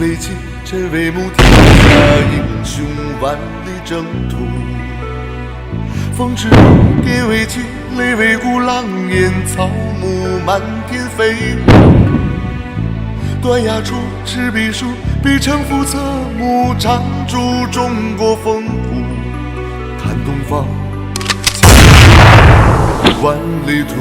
为情，臣为母，天下英雄万里征途。风之舞，蝶为姬，泪为骨，狼烟草木满天飞舞。断崖处，赤壁树，笔成赋侧目，长驻中国风骨。看东方，万里途。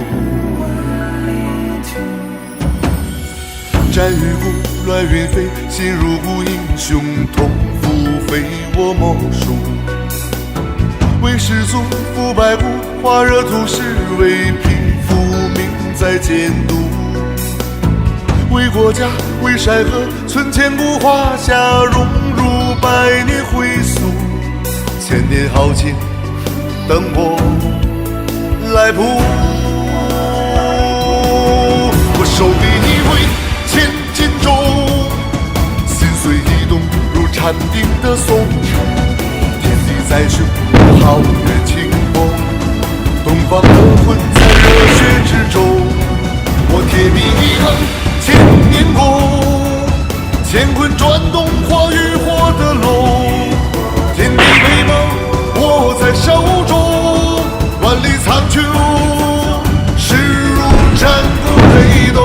战与鼓，乱云飞，心如鼓，英雄同赴，非我莫属。为士卒，赴白骨，化热土石，为匹夫，命在监督。为国家，为山河，存千古华夏，荣辱百年回溯。千年豪情，等我来谱。我手笔一挥，千斤重，心随意动，如禅定的松。天地在胸，皓月清风，东方的魂在热血之中。我铁笔一横，千年功，乾坤转动，化雨火的龙。天地为盟，握在手中，万里苍穹，势如战鼓雷动。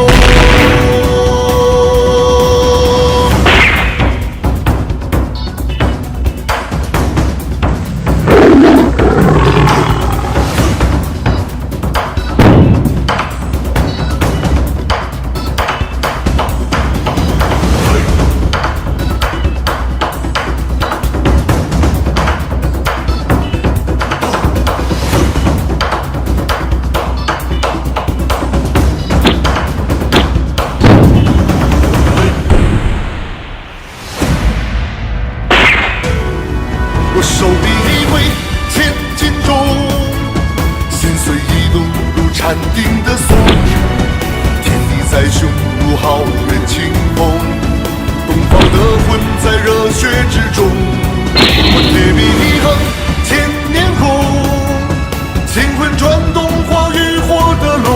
我手笔一挥，千斤重，心随意动，如禅定的松。天地在胸，如皓月清风，东方的魂在热血之中。我铁笔一横，千年功，乾坤转动，化雨火的龙。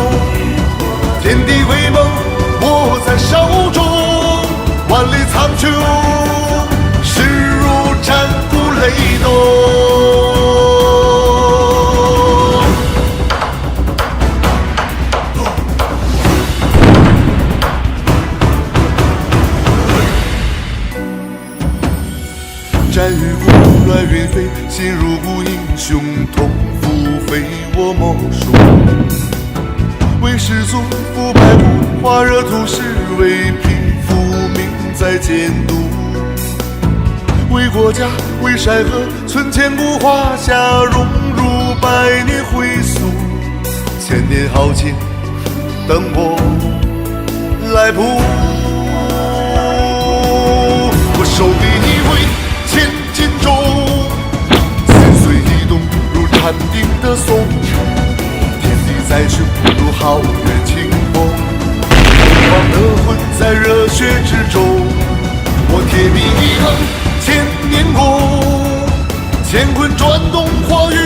天地为盟，握在手中，万里苍穹，势如战鼓雷动。战与鼓，乱云飞，心如鼓，英雄同赴，非我莫属。为士卒，赴白骨，化热土石，为匹夫，命在监督。为国家，为山河，存千古华夏，荣辱百年回溯。千年豪情，等我来谱。我手笔一挥，千斤重，心随意动，如禅定的松。天地在胸，如皓月清风，东方的魂在热血之中。我铁笔一横，千年功，乾坤转动，化雨